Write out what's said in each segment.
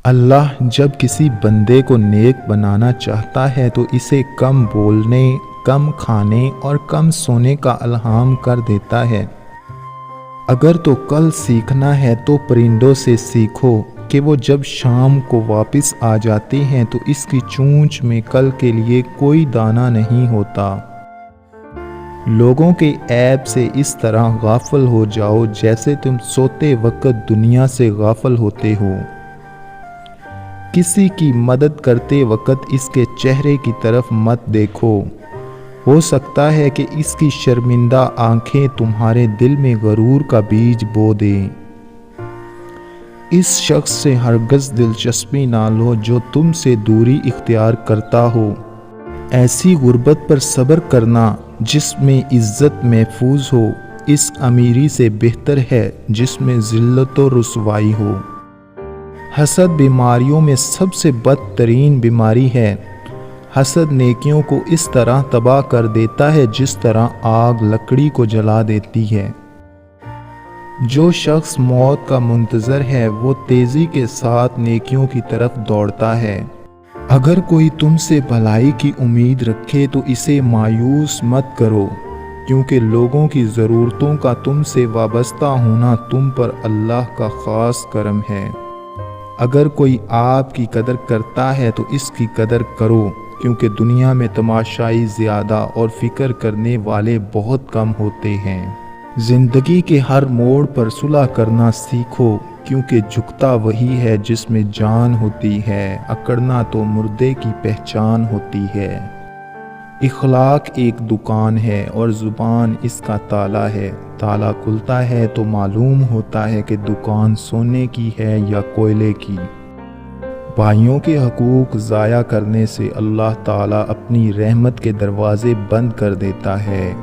اللہ جب کسی بندے کو نیک بنانا چاہتا ہے تو اسے کم بولنے، کم کھانے اور کم سونے کا الہام کر دیتا ہے۔ اگر تو کل سیکھنا ہے تو پرندوں سے سیکھو کہ وہ جب شام کو واپس آ جاتے ہیں تو اس کی چونچ میں کل کے لیے کوئی دانہ نہیں ہوتا۔ لوگوں کے عیب سے اس طرح غافل ہو جاؤ جیسے تم سوتے وقت دنیا سے غافل ہوتے ہو۔ کسی کی مدد کرتے وقت اس کے چہرے کی طرف مت دیکھو، ہو سکتا ہے کہ اس کی شرمندہ آنکھیں تمہارے دل میں غرور کا بیج بو دیں۔ اس شخص سے ہرگز دلچسپی نہ لو جو تم سے دوری اختیار کرتا ہو۔ ایسی غربت پر صبر کرنا جس میں عزت محفوظ ہو اس امیری سے بہتر ہے جس میں ذلت و رسوائی ہو۔ حسد بیماریوں میں سب سے بدترین بیماری ہے۔ حسد نیکیوں کو اس طرح تباہ کر دیتا ہے جس طرح آگ لکڑی کو جلا دیتی ہے۔ جو شخص موت کا منتظر ہے وہ تیزی کے ساتھ نیکیوں کی طرف دوڑتا ہے۔ اگر کوئی تم سے بھلائی کی امید رکھے تو اسے مایوس مت کرو، کیونکہ لوگوں کی ضرورتوں کا تم سے وابستہ ہونا تم پر اللہ کا خاص کرم ہے۔ اگر کوئی آپ کی قدر کرتا ہے تو اس کی قدر کرو، کیونکہ دنیا میں تماشائی زیادہ اور فکر کرنے والے بہت کم ہوتے ہیں۔ زندگی کے ہر موڑ پر صلح کرنا سیکھو، کیونکہ جھکتا وہی ہے جس میں جان ہوتی ہے، اکڑنا تو مردے کی پہچان ہوتی ہے۔ اخلاق ایک دکان ہے اور زبان اس کا تالا ہے۔ تالا کھلتا ہے تو معلوم ہوتا ہے کہ دکان سونے کی ہے یا کوئلے کی۔ بھائیوں کے حقوق ضائع کرنے سے اللہ تعالیٰ اپنی رحمت کے دروازے بند کر دیتا ہے،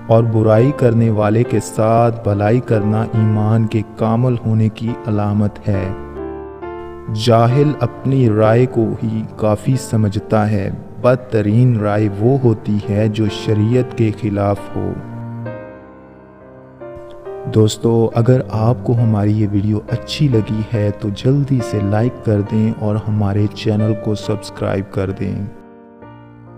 اور برائی کرنے والے کے ساتھ بھلائی کرنا ایمان کے کامل ہونے کی علامت ہے۔ جاہل اپنی رائے کو ہی کافی سمجھتا ہے، بدترین رائے وہ ہوتی ہے جو شریعت کے خلاف ہو۔ دوستو، اگر آپ کو ہماری یہ ویڈیو اچھی لگی ہے تو جلدی سے لائک کر دیں اور ہمارے چینل کو سبسکرائب کر دیں۔